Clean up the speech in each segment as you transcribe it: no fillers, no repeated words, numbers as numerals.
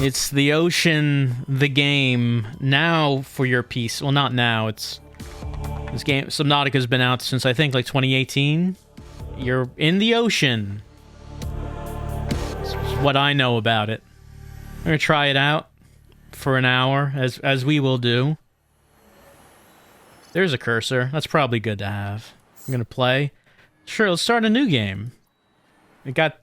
It's the ocean, the game, now for your piece. Well, not now. This game, Subnautica's been out since, I think, like 2018. You're in the ocean. This is what I know about it. I'm going to try it out for an hour, as we will do. There's a cursor. That's probably good to have. I'm going to play. Sure, let's start a new game. We got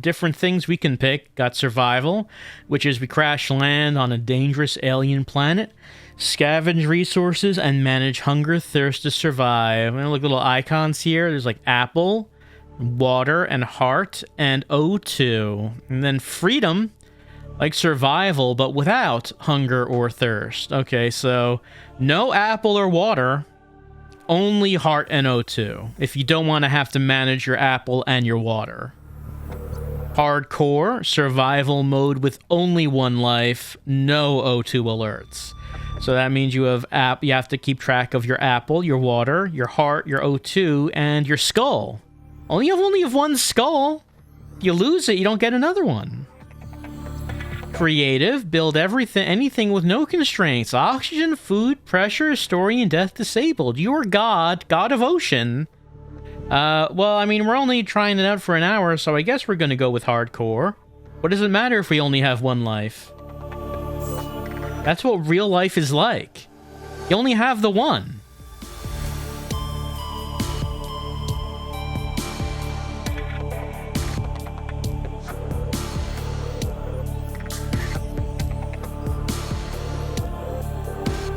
different things we can pick. Got survival, which is we crash land on a dangerous alien planet, scavenge resources, and manage hunger, thirst to survive. I'm gonna look at little icons here. There's like apple, water, and heart, and O2. And then freedom, like survival, but without hunger or thirst. Okay, so no apple or water, only heart and O2. If you don't want to have to manage your apple and your water. Hardcore, survival mode with only one life, no O2 alerts. So that means you have to keep track of your apple, your water, your heart, your O2, and your skull. You only have one skull. You lose it, you don't get another one. Creative, build anything with no constraints. Oxygen, food, pressure, story, and death disabled. You are God of ocean. Well, I mean, we're only trying it out for an hour, so I guess we're gonna go with hardcore. What does it matter if we only have one life? That's what real life is like. You only have the one.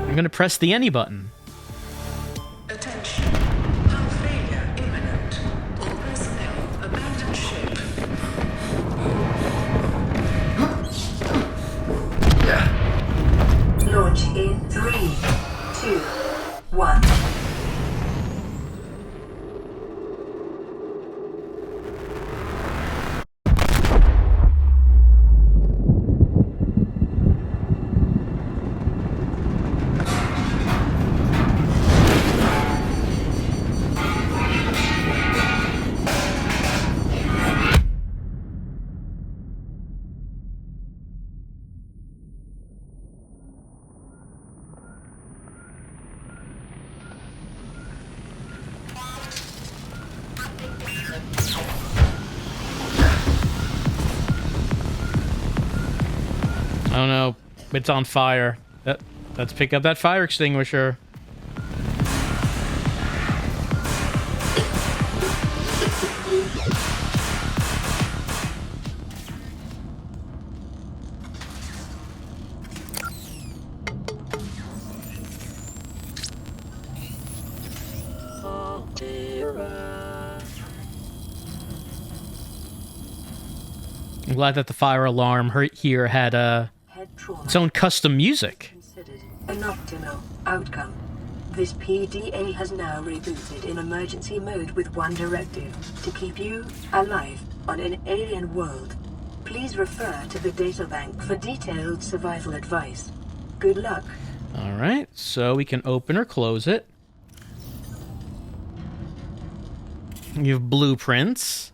I'm gonna press the any button. Attention. Hull failure imminent. All personnel abandon ship. Launch in 3, 2, 1. Oh no, it's on fire. Let's pick up that fire extinguisher. I'm glad that the fire alarm here had its own custom music. Considered an optimal outcome. This PDA has now rebooted in emergency mode with one directive: to keep you alive on an alien world. Please refer to the databank for detailed survival advice. Good luck. Alright, so we can open or close it. You have blueprints.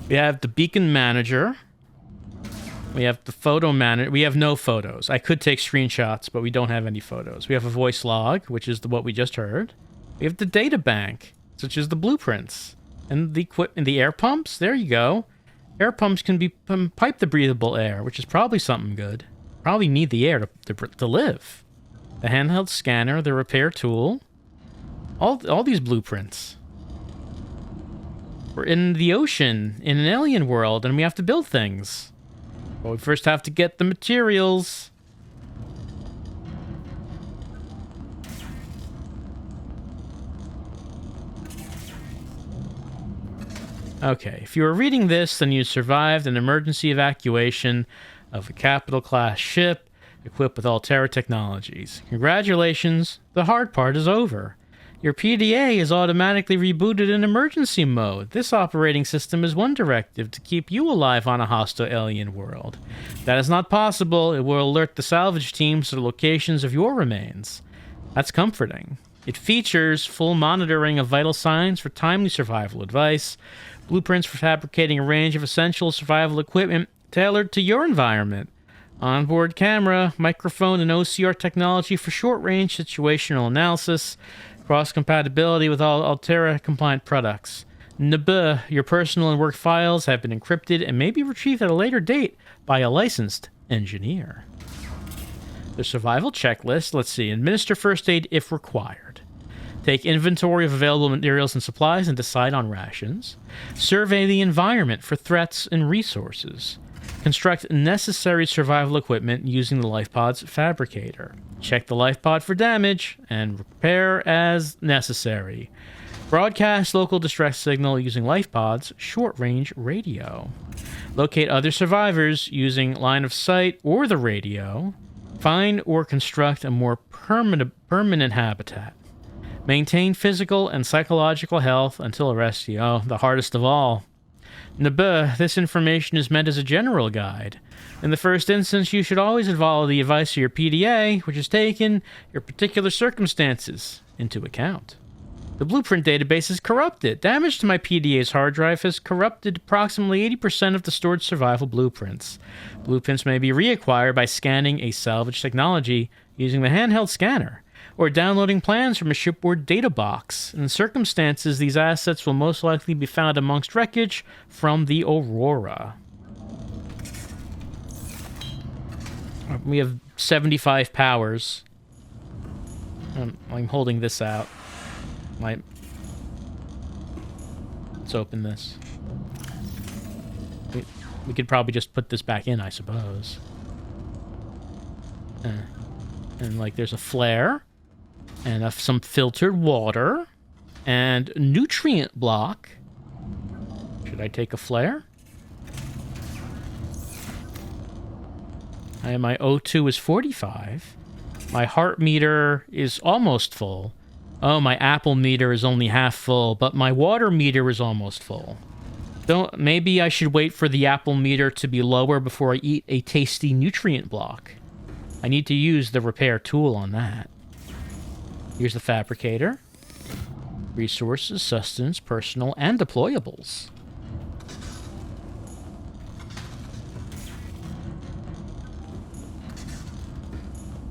We have the beacon manager. We have the photo manager. We have no photos. I could take screenshots, but we don't have any photos. We have a voice log, which is what we just heard. We have the data bank, such as the blueprints. And the air pumps. There you go. Air pumps can be pipe the breathable air, which is probably something good. Probably need the air to live. The handheld scanner, the repair tool. All these blueprints. We're in the ocean, in an alien world, and we have to build things. But we first have to get the materials. Okay, if you were reading this, then you survived an emergency evacuation of a capital-class ship equipped with Altera technologies. Congratulations, the hard part is over. Your PDA is automatically rebooted in emergency mode. This operating system is one directive: to keep you alive on a hostile alien world. If that is not possible, it will alert the salvage teams to the locations of your remains. That's comforting. It features full monitoring of vital signs for timely survival advice, blueprints for fabricating a range of essential survival equipment, tailored to your environment. Onboard camera, microphone, and OCR technology for short-range situational analysis. Cross-compatibility with all Altera-compliant products. NB, your personal and work files have been encrypted and may be retrieved at a later date by a licensed engineer. The survival checklist, let's see. Administer first aid if required. Take inventory of available materials and supplies and decide on rations. Survey the environment for threats and resources. Construct necessary survival equipment using the LifePod's fabricator. Check the LifePod for damage and repair as necessary. Broadcast local distress signal using LifePod's short-range radio. Locate other survivors using line of sight or the radio. Find or construct a more permanent habitat. Maintain physical and psychological health until rescue. Oh, the hardest of all. NB, this information is meant as a general guide. In the first instance, you should always follow the advice of your PDA, which has taken your particular circumstances into account. The blueprint database is corrupted. Damage to my PDA's hard drive has corrupted approximately 80% of the stored survival blueprints. Blueprints may be reacquired by scanning a salvage technology using the handheld scanner, or downloading plans from a shipboard data box. In circumstances, these assets will most likely be found amongst wreckage from the Aurora. We have 75 powers. I'm holding this out. Let's open this. We could probably just put this back in, I suppose. And like, there's a flare. And some filtered water. And nutrient block. Should I take a flare? And my O2 is 45. My heart meter is almost full. Oh, my apple meter is only half full, but my water meter is almost full. Maybe I should wait for the apple meter to be lower before I eat a tasty nutrient block. I need to use the repair tool on that. Here's the fabricator. Resources, sustenance, personal, and deployables.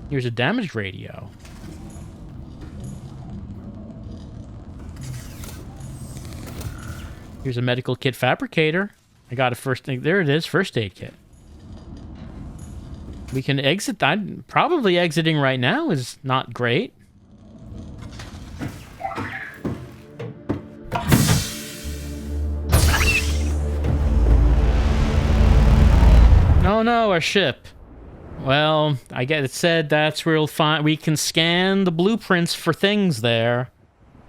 Here's a damaged radio. Here's a medical kit fabricator. I got a there it is, first aid kit. We can exit. Probably exiting right now is not great. Oh no, our ship. Well, I get it said that's where we can scan the blueprints for things there.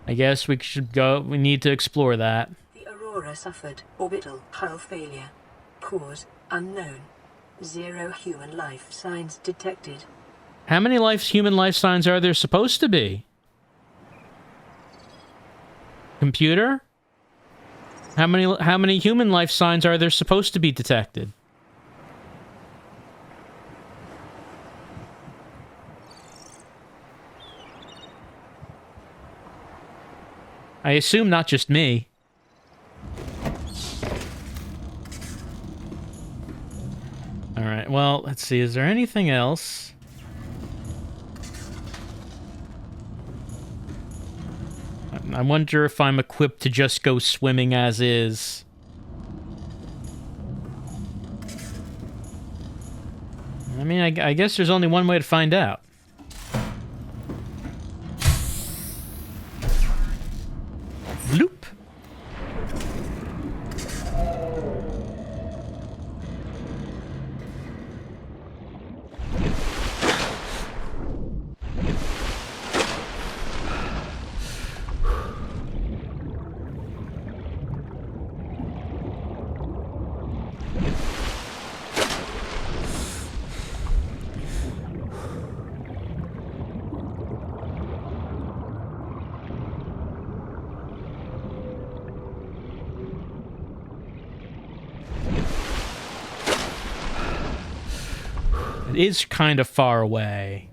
I guess we should go. We need to explore that. The Aurora suffered orbital hull failure. Cause unknown. 0 human life signs detected. How many human life signs are there supposed to be? Computer? How many human life signs are there supposed to be detected? I assume not just me. Alright, well, let's see. Is there anything else? I wonder if I'm equipped to just go swimming as is. I mean, I guess there's only one way to find out. Bloop. It is kind of far away.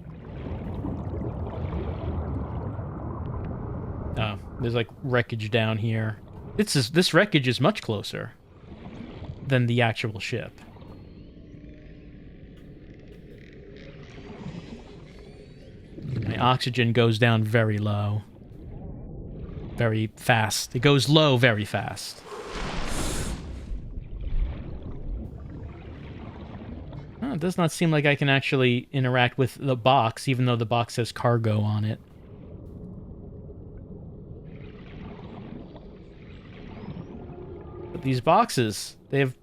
Oh, there's like wreckage down here. This wreckage is much closer than the actual ship. oxygen goes down very low. Very fast. It goes low very fast. It does not seem like I can actually interact with the box, even though the box says cargo on it. But these boxes, they have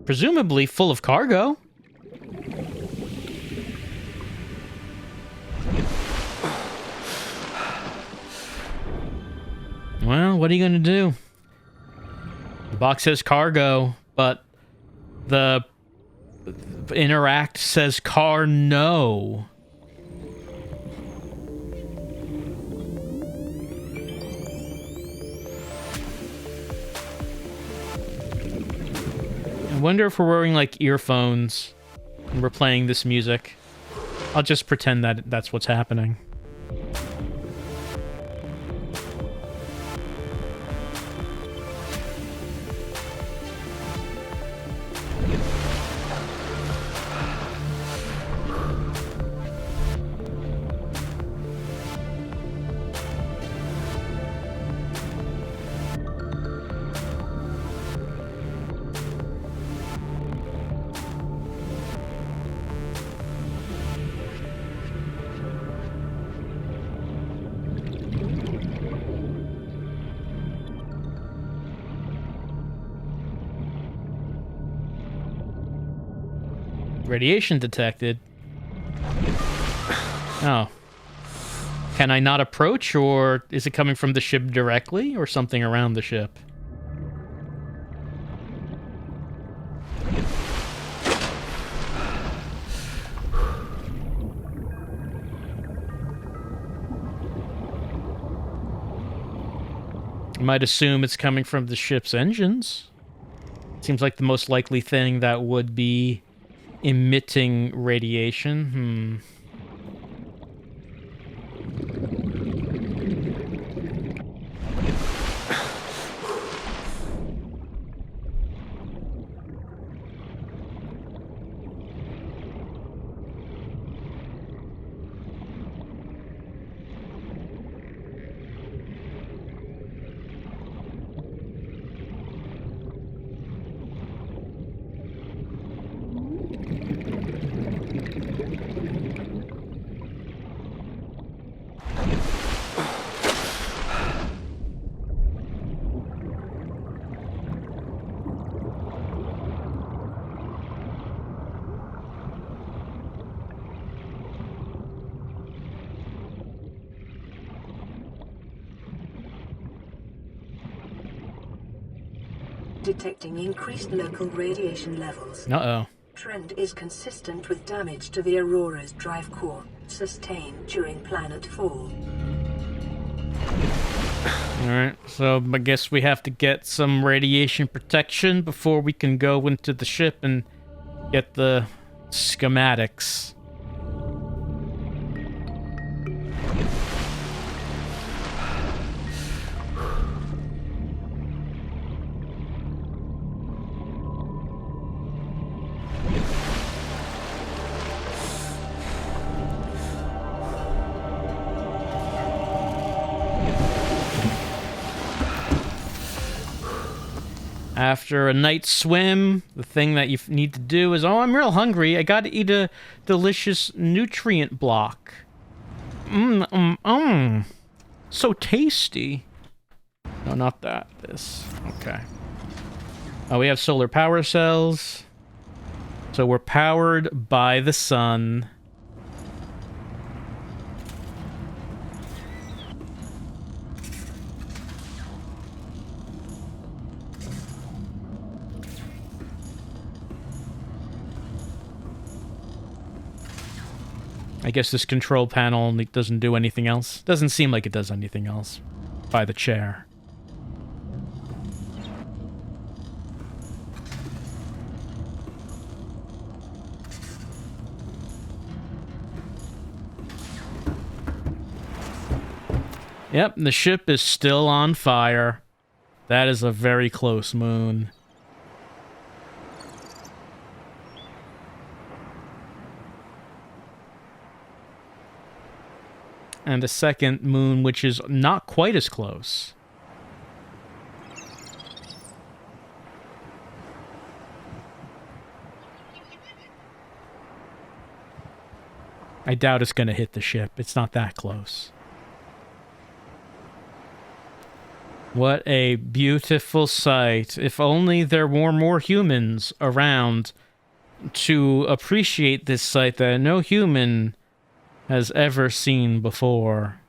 presumably full of cargo. Well, what are you going to do? The box says cargo, but the interact says car no. I wonder if we're wearing like earphones and we're playing this music. I'll just pretend that that's what's happening. Radiation detected. Oh. Can I not approach, or is it coming from the ship directly, or something around the ship? I might assume it's coming from the ship's engines. Seems like the most likely thing that would be emitting radiation. Detecting increased local radiation levels. Uh-oh. Trend is consistent with damage to the Aurora's drive core, sustained during planet fall. Alright, so I guess we have to get some radiation protection before we can go into the ship and get the schematics. After a night's swim, the thing that you need to do is, oh, I'm real hungry. I gotta eat a delicious nutrient block. So tasty. No, not that. This. Okay. Oh, we have solar power cells. So we're powered by the sun. I guess this control panel doesn't do anything else. Doesn't seem like it does anything else. By the chair. Yep, the ship is still on fire. That is a very close moon. and a second moon which is not quite as close. I doubt it's going to hit the ship. It's not that close. What a beautiful sight. If only there were more humans around to appreciate this sight that no human has ever seen before.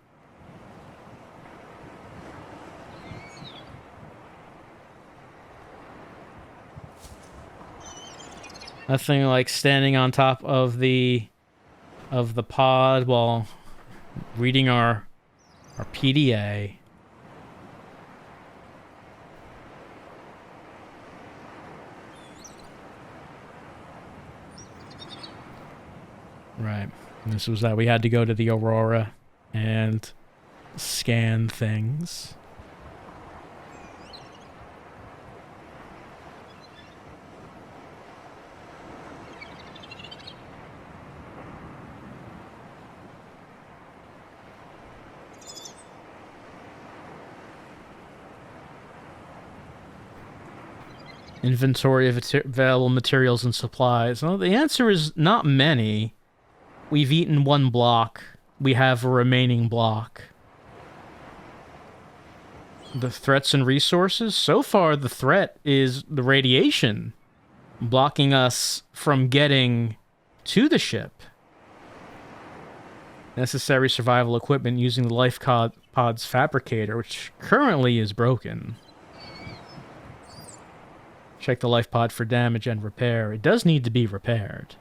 Nothing like standing on top of the pod while reading our PDA. Right. And this was that we had to go to the Aurora and scan things. Inventory of available materials and supplies. Well, the answer is not many. We've eaten one block. We have a remaining block. The threats and resources? So far, the threat is the radiation blocking us from getting to the ship. Necessary survival equipment using the life pod's fabricator, which currently is broken. Check the life pod for damage and repair. It does need to be repaired.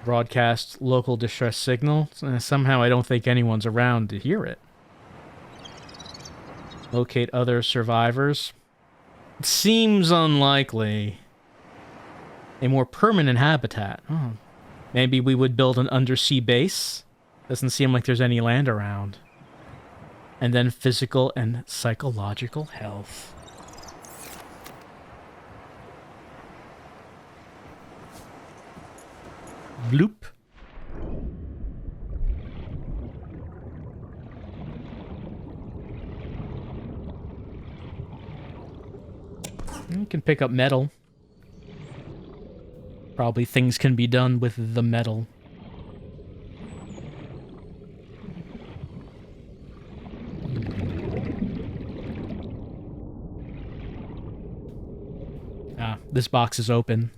Broadcast local distress signal. Somehow I don't think anyone's around to hear it. Locate other survivors. It seems unlikely. A more permanent habitat. Oh. Maybe we would build an undersea base. Doesn't seem like there's any land around. And then physical and psychological health. Bloop. You can pick up metal. Probably things can be done with the metal. Ah, this box is open.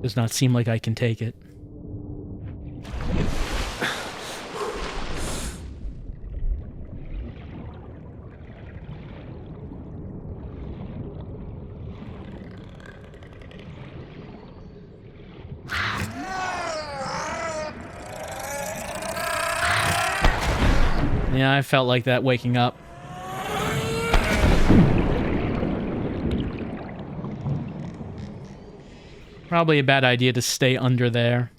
Does not seem like I can take it. Yeah, I felt like that waking up. Probably a bad idea to stay under there.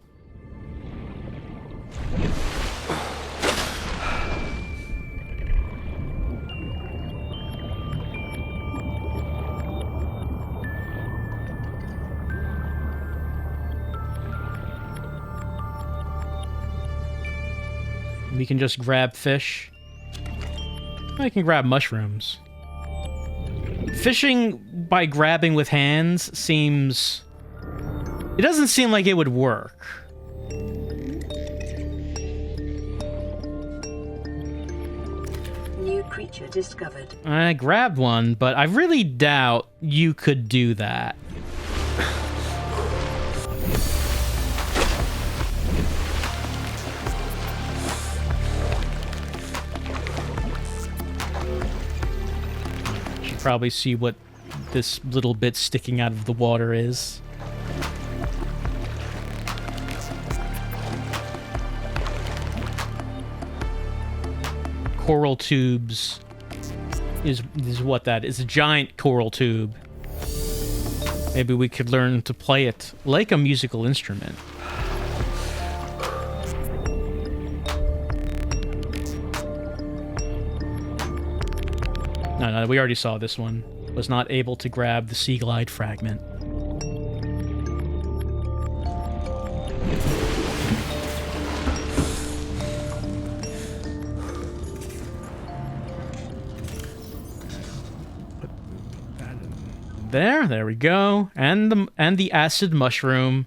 We can just grab fish. I can grab mushrooms. Fishing by grabbing with hands seems... It doesn't seem like it would work. New creature discovered. I grabbed one, but I really doubt you could do that. You should probably see what this little bit sticking out of the water is. Coral tubes is what that is. A giant coral tube. Maybe we could learn to play it like a musical instrument. No, we already saw this one. Was not able to grab the sea glide fragment. There we go. And the acid mushroom.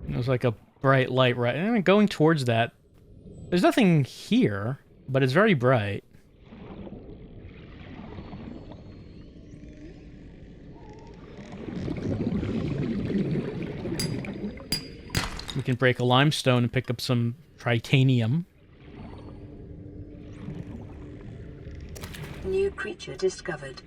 There's like a bright light right. And going towards that. There's nothing here, but it's very bright. We can break a limestone and pick up some titanium. New creature discovered.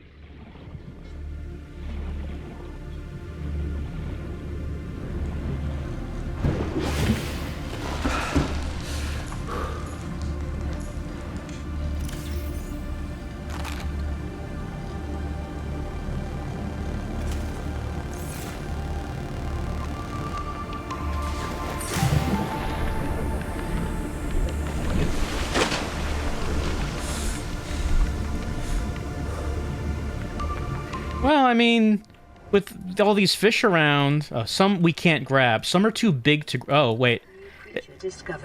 Well, I mean, with all these fish around, some we can't grab. Some are too big to... Oh, wait.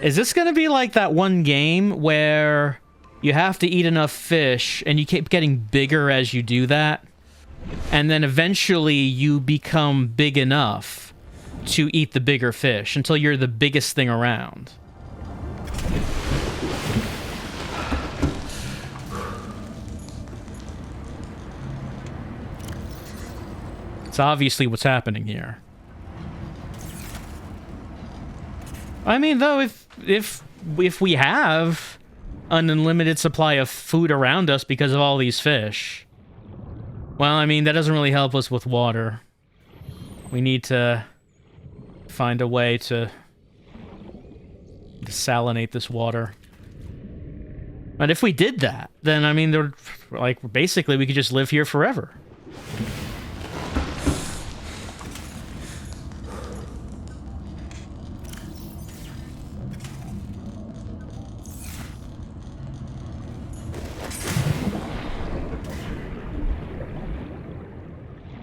Is this going to be like that one game where you have to eat enough fish and you keep getting bigger as you do that? And then eventually you become big enough to eat the bigger fish until you're the biggest thing around. It's obviously what's happening here. I mean, though, if we have an unlimited supply of food around us because of all these fish, well, I mean, that doesn't really help us with water. We need to find a way to desalinate this water. But if we did that, then, I mean, like, basically we could just live here forever.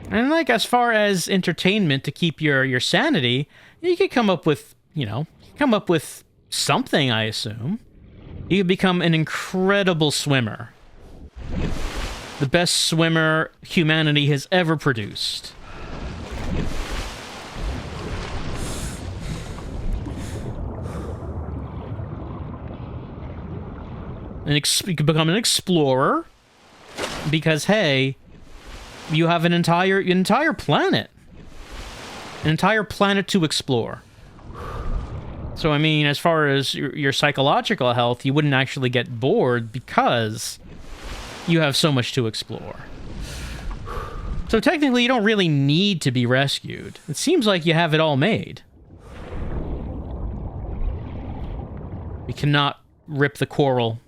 And, like, as far as entertainment to keep your sanity, you could come up with, something, I assume. You could become an incredible swimmer. The best swimmer humanity has ever produced. You could become an explorer, because, hey... You have an entire planet. An entire planet to explore. So, I mean, as far as your psychological health, you wouldn't actually get bored because you have so much to explore. So, technically, you don't really need to be rescued. It seems like you have it all made. We cannot rip the coral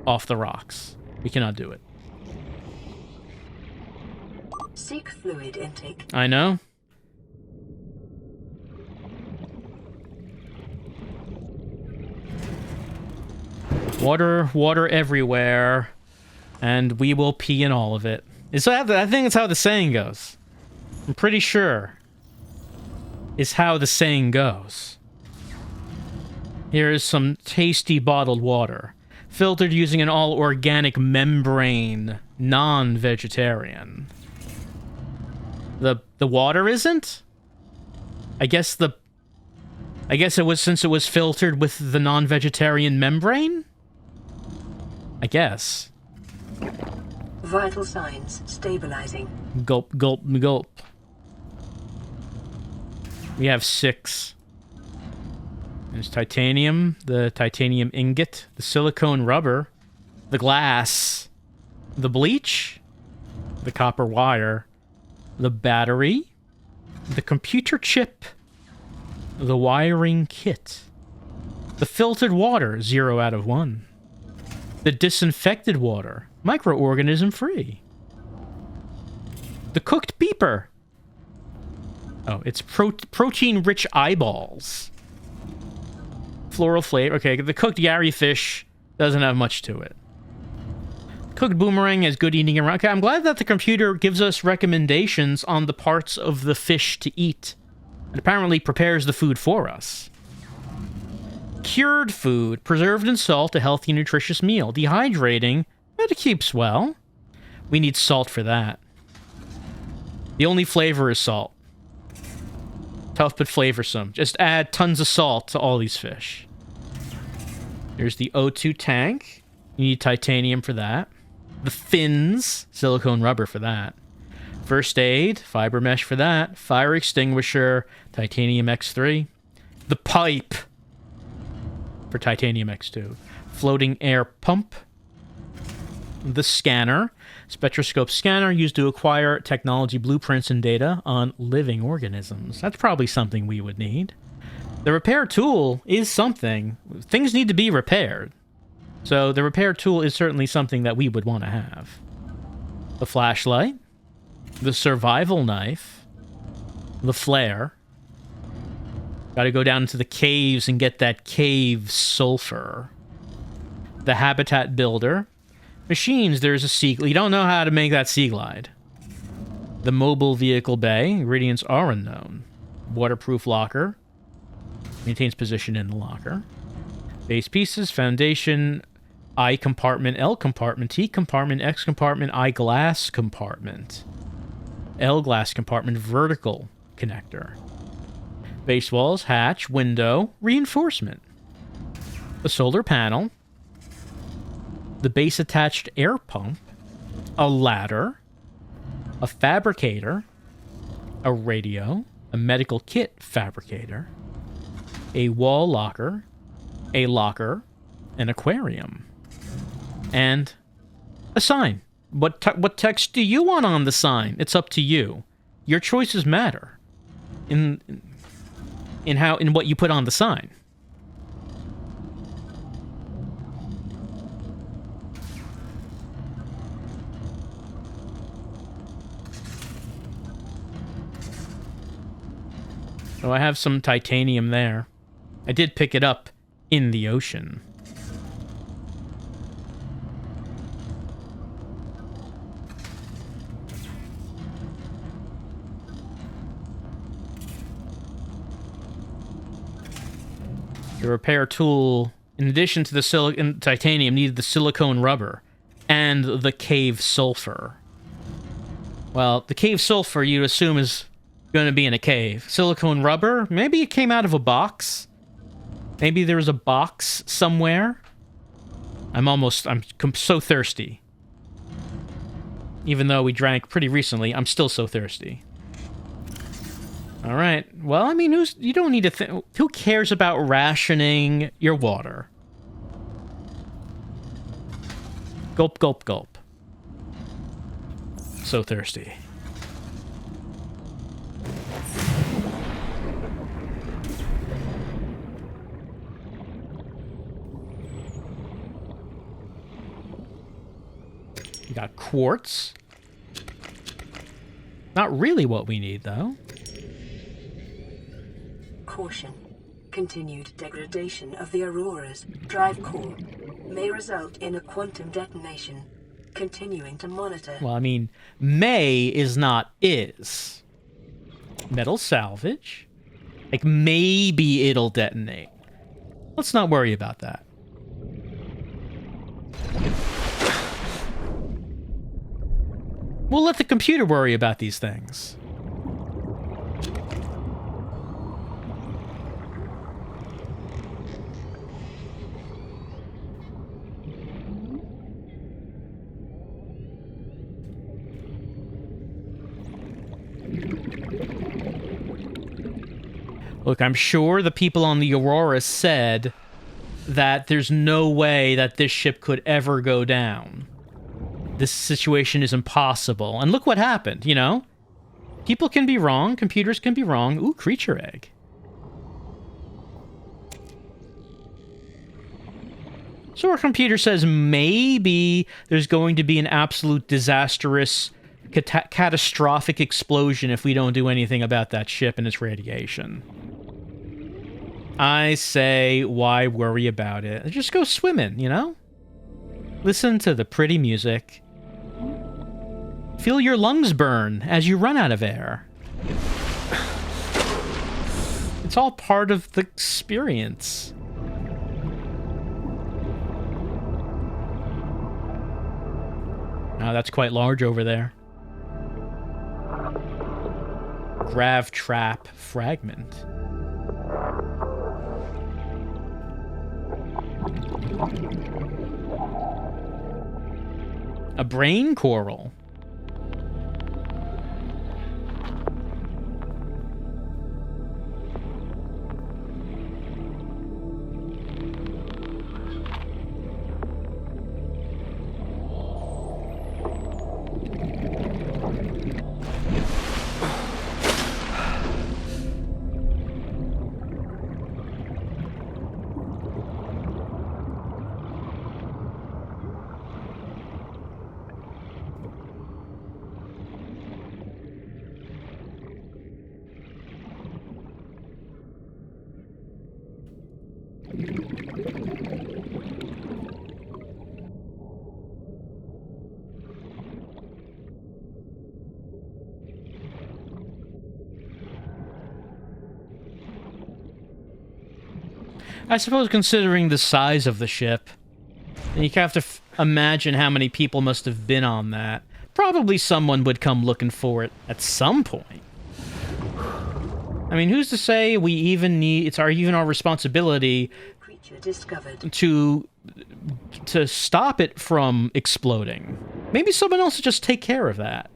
off the rocks. We cannot do it. Seek fluid intake. I know. Water everywhere, and we will pee in all of it. I think it's how the saying goes. I'm pretty sure is how the saying goes. Here is some tasty bottled water, filtered using an all-organic membrane, non-vegetarian. The water isn't? I guess it was since it was filtered with the non-vegetarian membrane? I guess. Vital signs stabilizing. Gulp, gulp, gulp. We have 6. There's titanium, the titanium ingot, the silicone rubber, the glass, the bleach, the copper wire, the battery, the computer chip, the wiring kit, the filtered water, 0 out of 1, the disinfected water, microorganism free, the cooked beeper. Oh, it's protein-rich eyeballs. Floral flavor. Okay, the cooked Yari fish doesn't have much to it. Cooked boomerang is good eating around. Okay, I'm glad that the computer gives us recommendations on the parts of the fish to eat. It apparently prepares the food for us. Cured food, preserved in salt, a healthy, nutritious meal. Dehydrating, but it keeps well. We need salt for that. The only flavor is salt. Tough but flavorsome. Just add tons of salt to all these fish. There's the O2 tank. You need titanium for that. The fins, silicone rubber for that. First aid, fiber mesh for that. Fire extinguisher, titanium X3. The pipe for titanium X2. Floating air pump. The scanner, spectroscope scanner used to acquire technology blueprints and data on living organisms. That's probably something we would need. The repair tool is something. Things need to be repaired. So the repair tool is certainly something that we would want to have. The flashlight, the survival knife, the flare. Got to go down into the caves and get that cave sulfur. The habitat builder. Machines, there's a sea... You don't know how to make that sea glide. The mobile vehicle bay. Ingredients are unknown. Waterproof locker. Maintains position in the locker. Base pieces, foundation, I compartment, L compartment, T compartment, X compartment, I glass compartment. L glass compartment, vertical connector. Base walls, hatch, window, reinforcement. A solar panel. The base attached air pump. A ladder. A fabricator. A radio. A medical kit fabricator. A wall locker. A locker. An aquarium. And a sign. What text do you want on the sign? It's up to you. Your choices matter in what you put on the sign. So I have some titanium there. I did pick it up in the ocean. The repair tool, in addition to the titanium, needed the silicone rubber and the cave sulfur. Well, the cave sulfur, you assume, is going to be in a cave. Silicone rubber, maybe it came out of a box. Maybe there was a box somewhere. I'm so thirsty. Even though we drank pretty recently, I'm still so thirsty. All right. Well, I mean, you don't need to who cares about rationing your water? Gulp, gulp, gulp. So thirsty. We got quartz. Not really what we need, though. Caution. Continued degradation of the Aurora's drive core may result in a quantum detonation. Continuing to monitor. Well, I mean, may is not is. Metal salvage. Like, maybe it'll detonate. Let's not worry about that. We'll let the computer worry about these things. Look, I'm sure the people on the Aurora said that there's no way that this ship could ever go down. This situation is impossible. And look what happened, you know? People can be wrong. Computers can be wrong. Ooh, creature egg. So our computer says maybe there's going to be an absolute disastrous, catastrophic explosion if we don't do anything about that ship and its radiation. I say, why worry about it? Just go swimming, you know? Listen to the pretty music. Feel your lungs burn as you run out of air. It's all part of the experience. Oh, that's quite large over there. Grav trap fragment. A brain coral. I suppose considering the size of the ship, you have to imagine how many people must have been on that. Probably someone would come looking for it at some point. I mean, who's to say we even need... It's even our responsibility to stop it from exploding. Maybe someone else will just take care of that.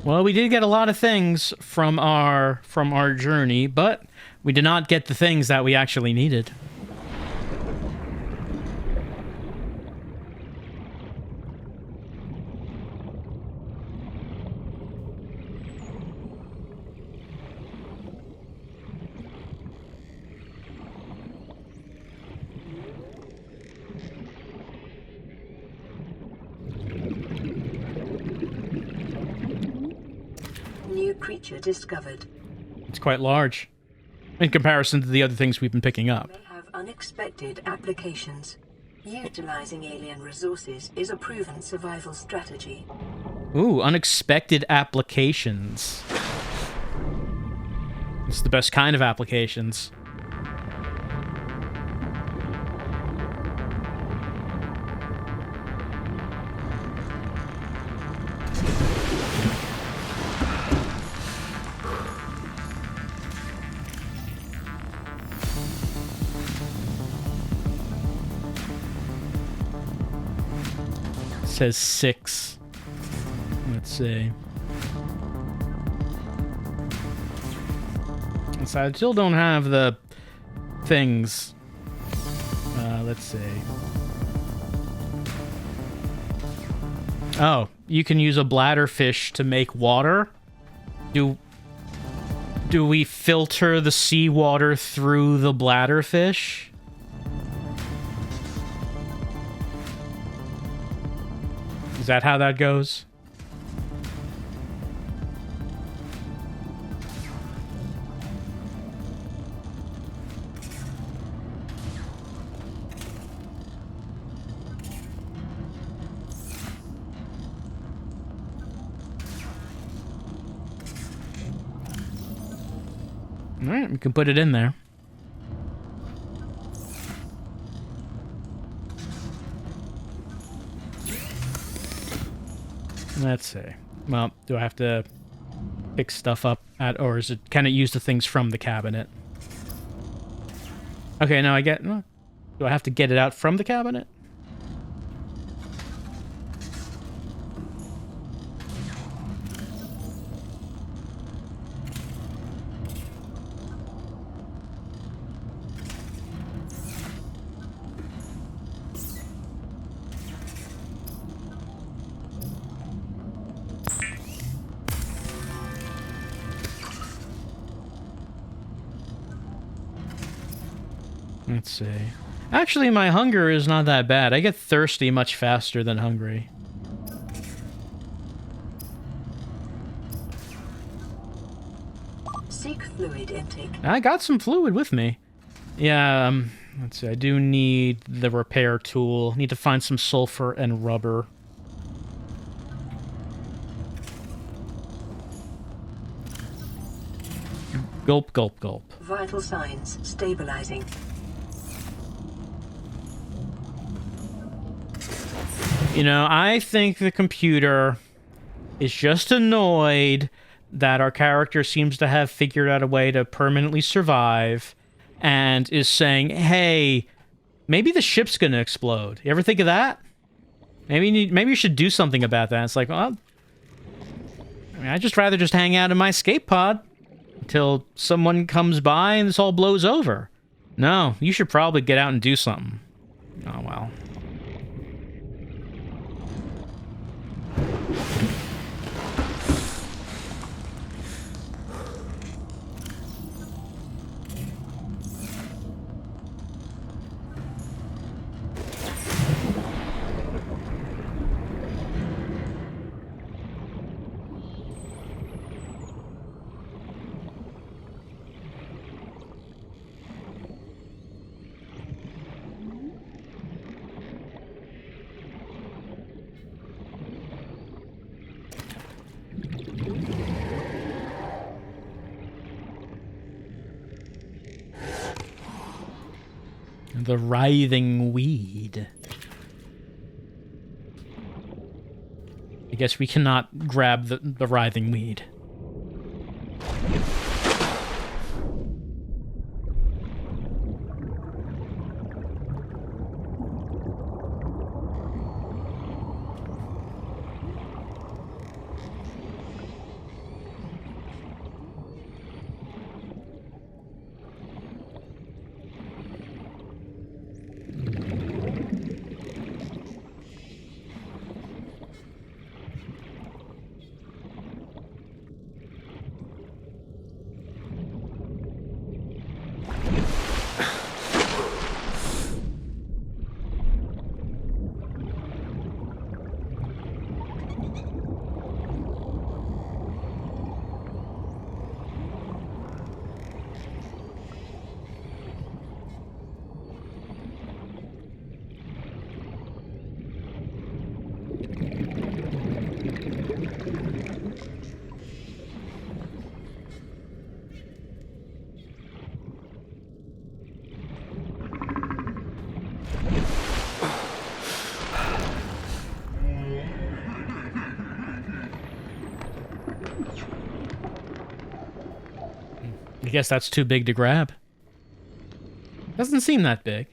Well, we did get a lot of things from our journey, but we did not get the things that we actually needed. Creature discovered. It's quite large in comparison to the other things we've been picking up. May have unexpected applications. Utilizing alien resources is a proven survival strategy. Ooh, unexpected applications. It's the best kind of applications. Says 6. Let's see. So I still don't have the things. Let's see. Oh, you can use a bladderfish to make water? Do we filter the seawater through the bladderfish? Is that how that goes? All right, we can put it in there. Let's see. Well, do I have to... pick stuff up at, or is it, can it use the things from the cabinet? Okay, now I get... Do I have to get it out from the cabinet? Let's see. Actually, my hunger is not that bad. I get thirsty much faster than hungry. Seek fluid intake. I got some fluid with me. Yeah, let's see. I do need the repair tool. Need to find some sulfur and rubber. Gulp, gulp, gulp. Vital signs stabilizing. You know, I think the computer is just annoyed that our character seems to have figured out a way to permanently survive and is saying, hey, maybe the ship's gonna explode. You ever think of that? Maybe you should do something about that. It's like, well, I mean, I'd just rather just hang out in my escape pod until someone comes by and this all blows over. No, you should probably get out and do something. Oh, well. The writhing weed. I guess we cannot grab the writhing weed. I guess that's too big to grab. Doesn't seem that big.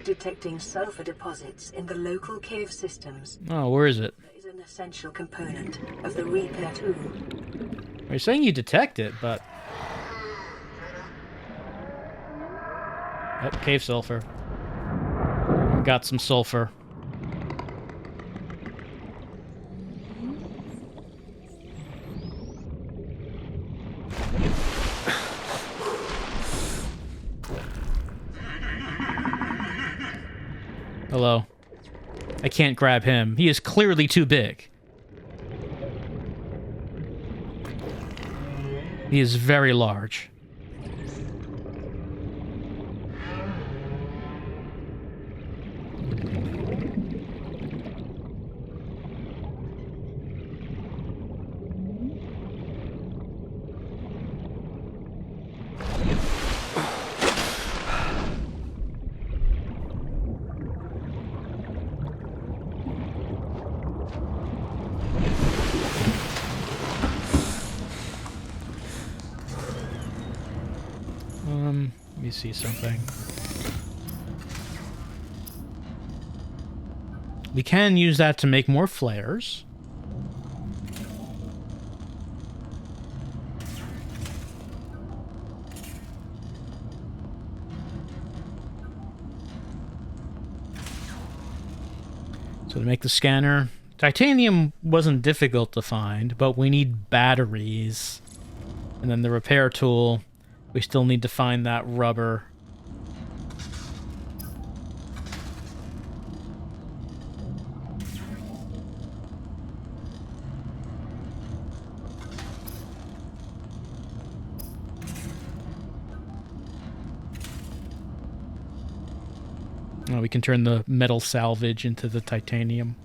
Detecting sulfur deposits in the local cave systems. Oh, where is it? Is an essential component of the repair tool. You're saying you detect it, but... Oh, cave sulfur. Got some sulfur. Hello. I can't grab him. He is clearly too big. He is very large. see something. We can use that to make more flares. So to make the scanner, titanium wasn't difficult to find, but we need batteries. And then the repair tool, we still need to find that rubber. We can turn the metal salvage into the titanium.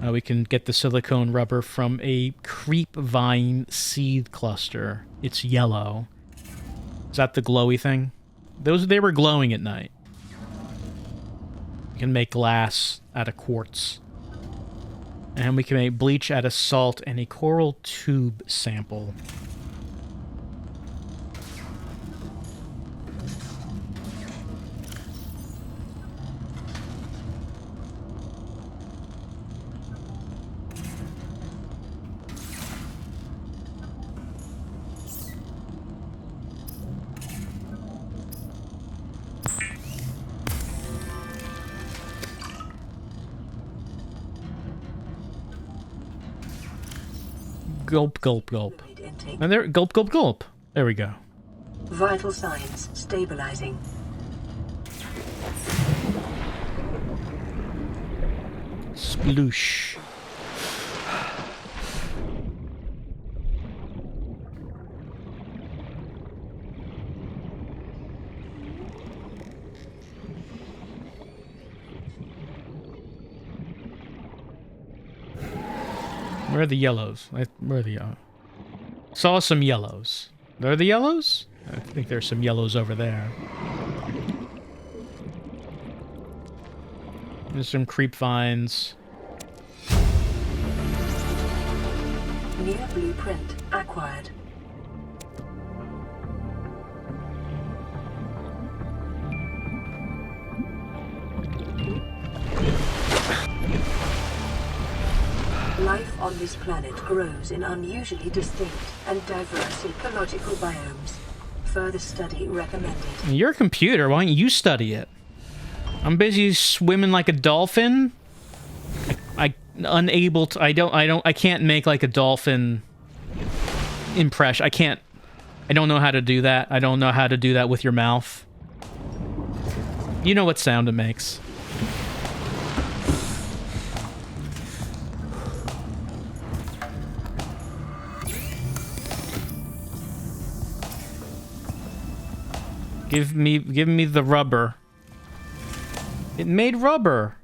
We can get the silicone rubber from a creep vine seed cluster. It's yellow. Is that the glowy thing? They were glowing at night. We can make glass out of quartz. And we can make bleach out of salt and a coral tube sample. Gulp, gulp, gulp. And there, gulp, gulp, gulp. There we go. Vital signs stabilizing. Sploosh. Where are the yellows? Where are the saw some yellows. There are the yellows? I think there's some yellows over there. There's some creep vines. New blueprint acquired. Life on this planet grows in unusually distinct and diverse ecological biomes. Further study recommended. You're a computer. Why don't you study it? I'm busy swimming like a dolphin. I unable to. I can't make like a dolphin impression. I don't know how to do that. I don't know how to do that with your mouth. You know what sound it makes. Give me the rubber. It made rubber.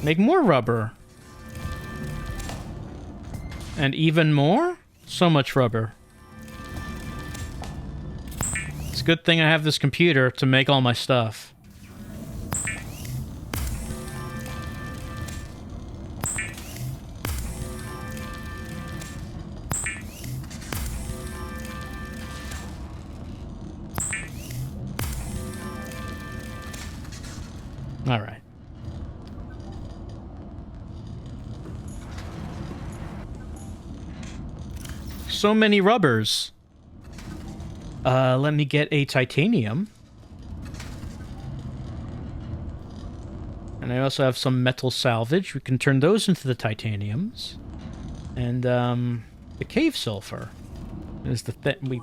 Make more rubber. And even more? So much rubber. It's a good thing I have this computer to make all my stuff. All right. So many rubbers. Let me get a titanium. And I also have some metal salvage. We can turn those into the titaniums. And, the cave sulfur is the thing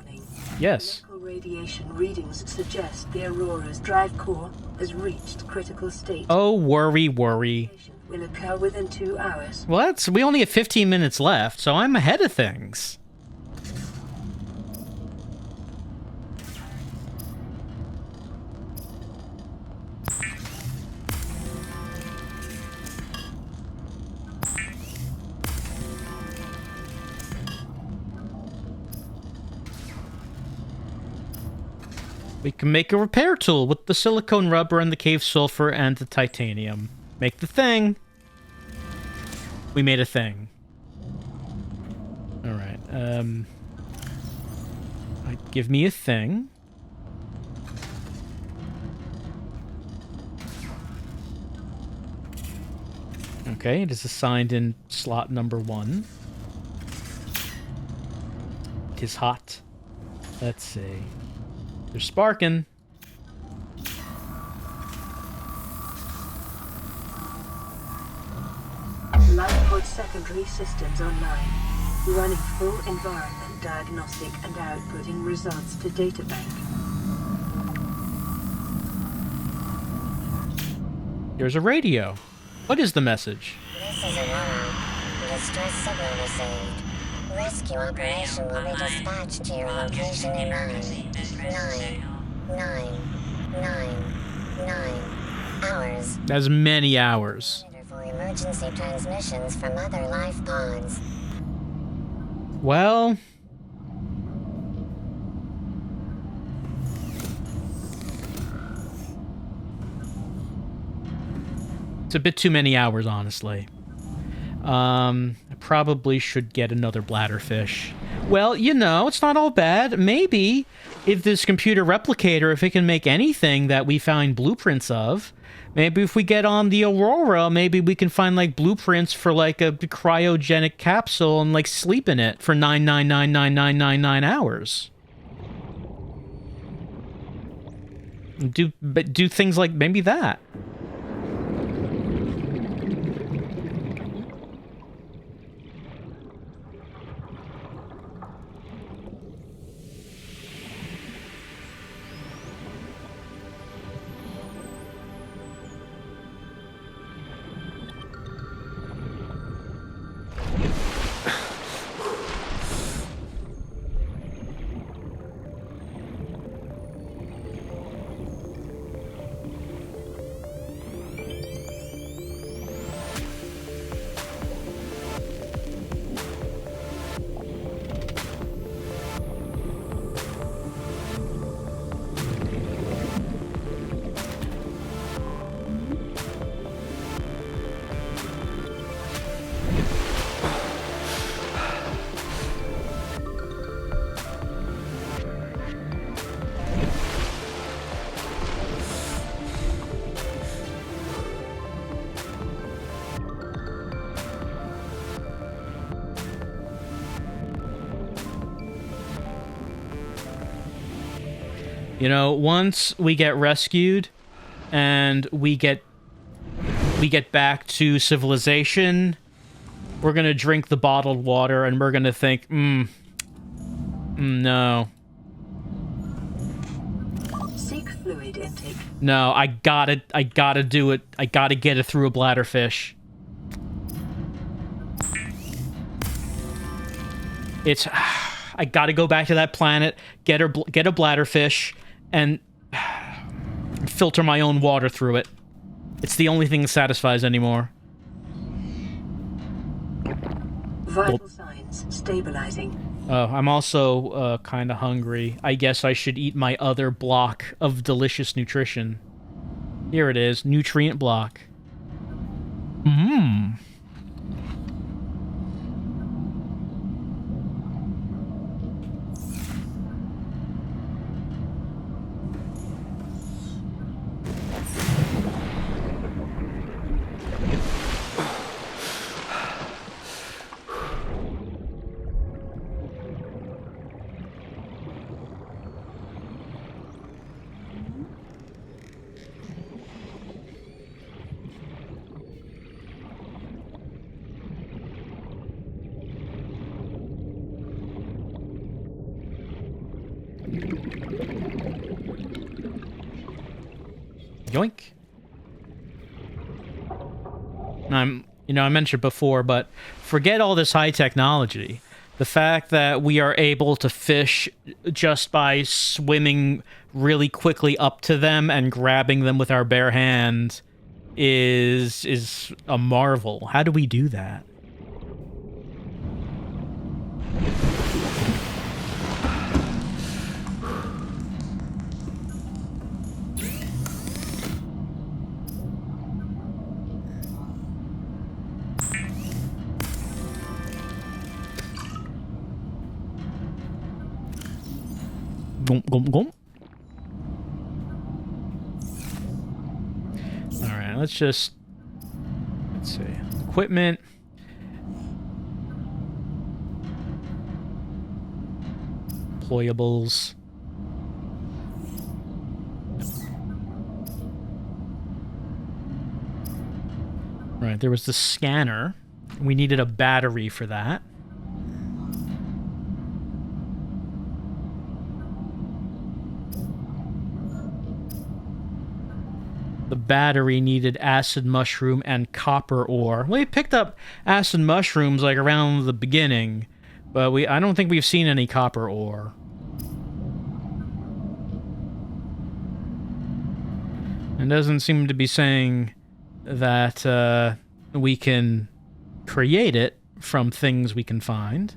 Yes. Radiation readings suggest the Aurora's drive core has reached critical state. Oh, worry. Will occur within 2 hours. Well, we only have 15 minutes left, so I'm ahead of things. We can make a repair tool with the silicone rubber and the cave sulfur and the titanium. Make the thing. We made a thing. Alright, Give me a thing. Okay, it is assigned in slot number 1. It is hot. Let's see. They're sparking. Lifepod secondary systems online. Running full environment diagnostic and outputting results to databank. There's a radio. What is the message? This is Aurora. Distress signal received. Rescue operation will be dispatched to your location in 9 hours. As many hours. For emergency transmissions from other life pods. Well... It's a bit too many hours, honestly. I probably should get another bladderfish. Well, you know, it's not all bad. Maybe if this computer replicator, if it can make anything that we find blueprints of, maybe if we get on the Aurora, maybe we can find, like, blueprints for, like, a cryogenic capsule and, like, sleep in it for 9999999 hours. Do things like maybe that. You know, once we get rescued and we get back to civilization, we're gonna drink the bottled water and we're gonna think, no. Seek fluid intake. No, I gotta do it. I gotta get it through a bladderfish. It's... I gotta go back to that planet, get a bladderfish, and filter my own water through it. It's the only thing that satisfies anymore. Vital signs stabilizing. Oh, I'm also kind of hungry. I guess I should eat my other block of delicious nutrition. Here it is, nutrient block. Mmm. Yoink. I mentioned before, but forget all this high technology. The fact that we are able to fish just by swimming really quickly up to them and grabbing them with our bare hand is a marvel. How do we do that? Gum, gum, gum. Alright, let's see. Equipment. Deployables. Right, there was the scanner. We needed a battery for that. The battery needed acid mushroom and copper ore. We picked up acid mushrooms like around the beginning, but I don't think we've seen any copper ore. It doesn't seem to be saying that we can create it from things we can find.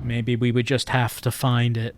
Maybe we would just have to find it.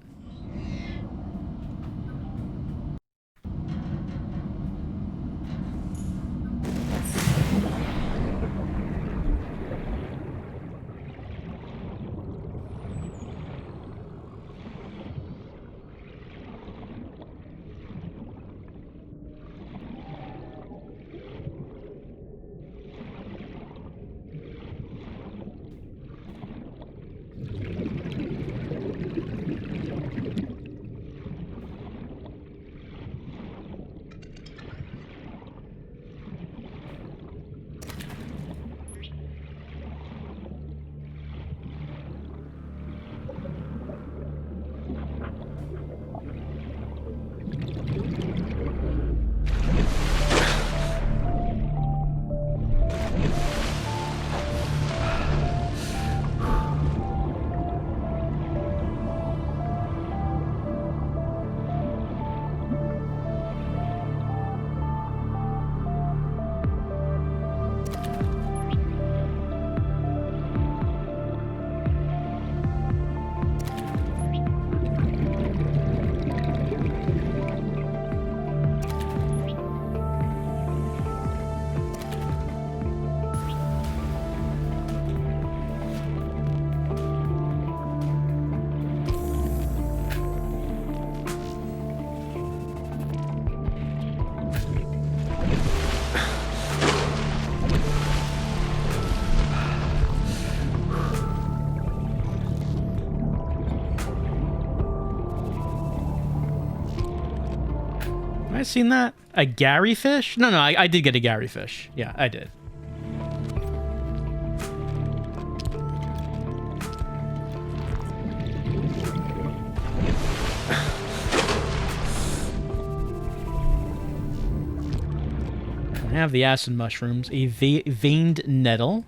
Have I seen that? A Gary fish? No, I did get a Gary fish. Yeah, I did. I have the acid mushrooms, a veined nettle,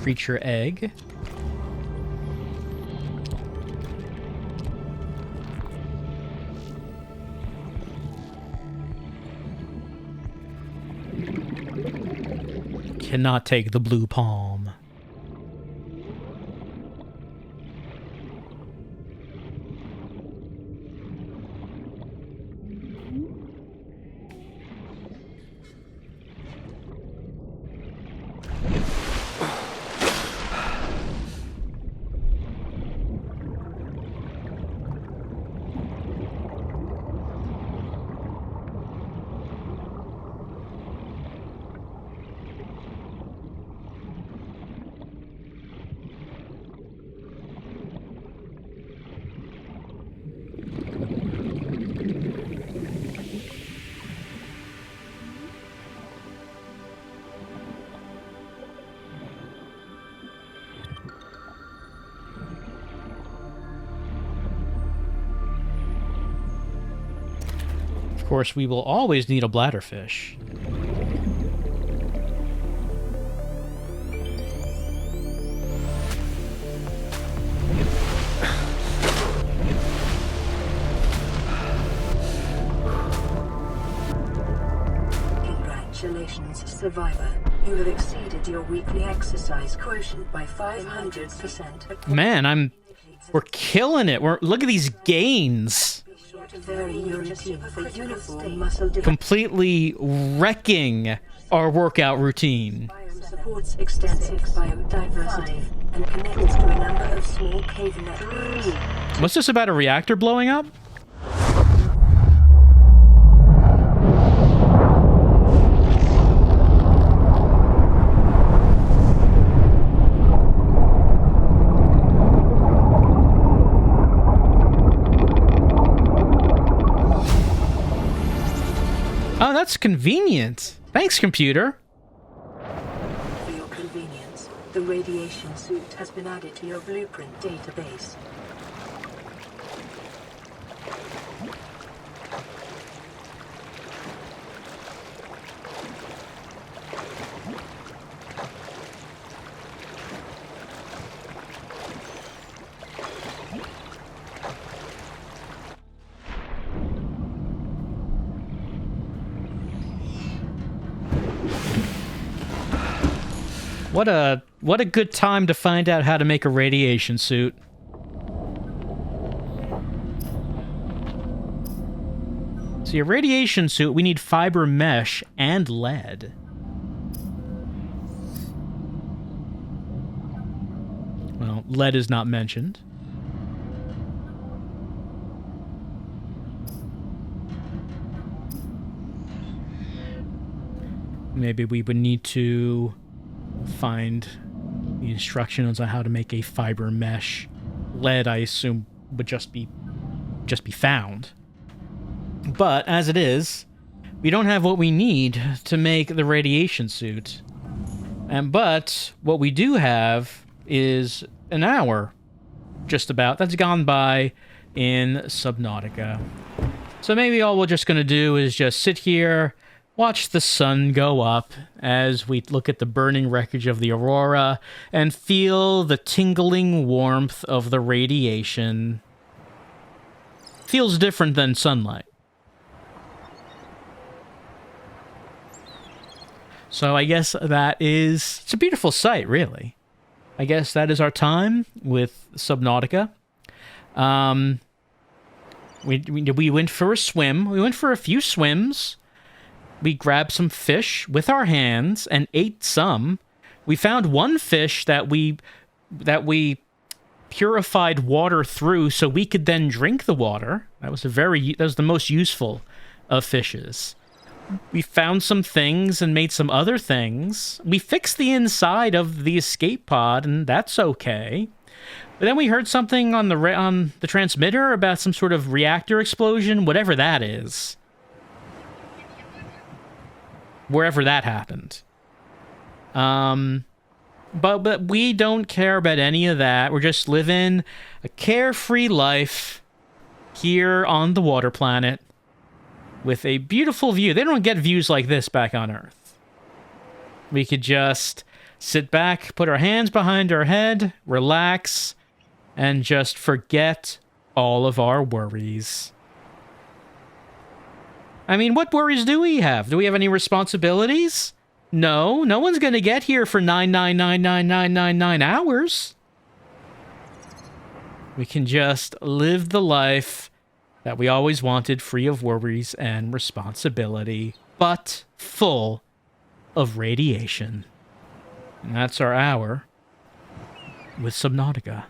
creature egg. Cannot take the blue palm. Of course, we will always need a bladderfish. Congratulations, survivor. You have exceeded your weekly exercise quotient by 500%. Man, we're killing it. Look at these gains. Vary your routine for uniform muscle Completely wrecking our workout routine. Biomes supports extensive biodiversity and connects to a number of small cave networks. What's this about a reactor blowing up? Oh, that's convenient. Thanks, computer. For your convenience, the radiation suit has been added to your blueprint database. What a good time to find out how to make a radiation suit. See, a radiation suit, we need fiber mesh and lead. Well, lead is not mentioned. Maybe we would need to find the instructions on how to make a fiber mesh. Lead, I assume, would just be found. But as it is, we don't have what we need to make the radiation suit. But what we do have is an hour, just about, that's gone by in Subnautica. So maybe all we're just going to do is just sit here, watch the sun go up as we look at the burning wreckage of the Aurora and feel the tingling warmth of the radiation. Feels different than sunlight. So I guess it's a beautiful sight, really. I guess that is our time with Subnautica. We went for a swim. We went for a few swims. We grabbed some fish with our hands and ate some. We found one fish that we purified water through so we could then drink the water. That was the most useful of fishes. We found some things and made some other things. We fixed the inside of the escape pod, and that's okay. But then we heard something on the transmitter about some sort of reactor explosion, whatever that is. Wherever that happened. But we don't care about any of that. We're just living a carefree life here on the water planet with a beautiful view. They don't get views like this back on Earth. We could just sit back, put our hands behind our head, relax, and just forget all of our worries. I mean, what worries do we have? Do we have any responsibilities? No one's gonna get here for 9999999 hours. We can just live the life that we always wanted, free of worries and responsibility, but full of radiation. And that's our hour with Subnautica.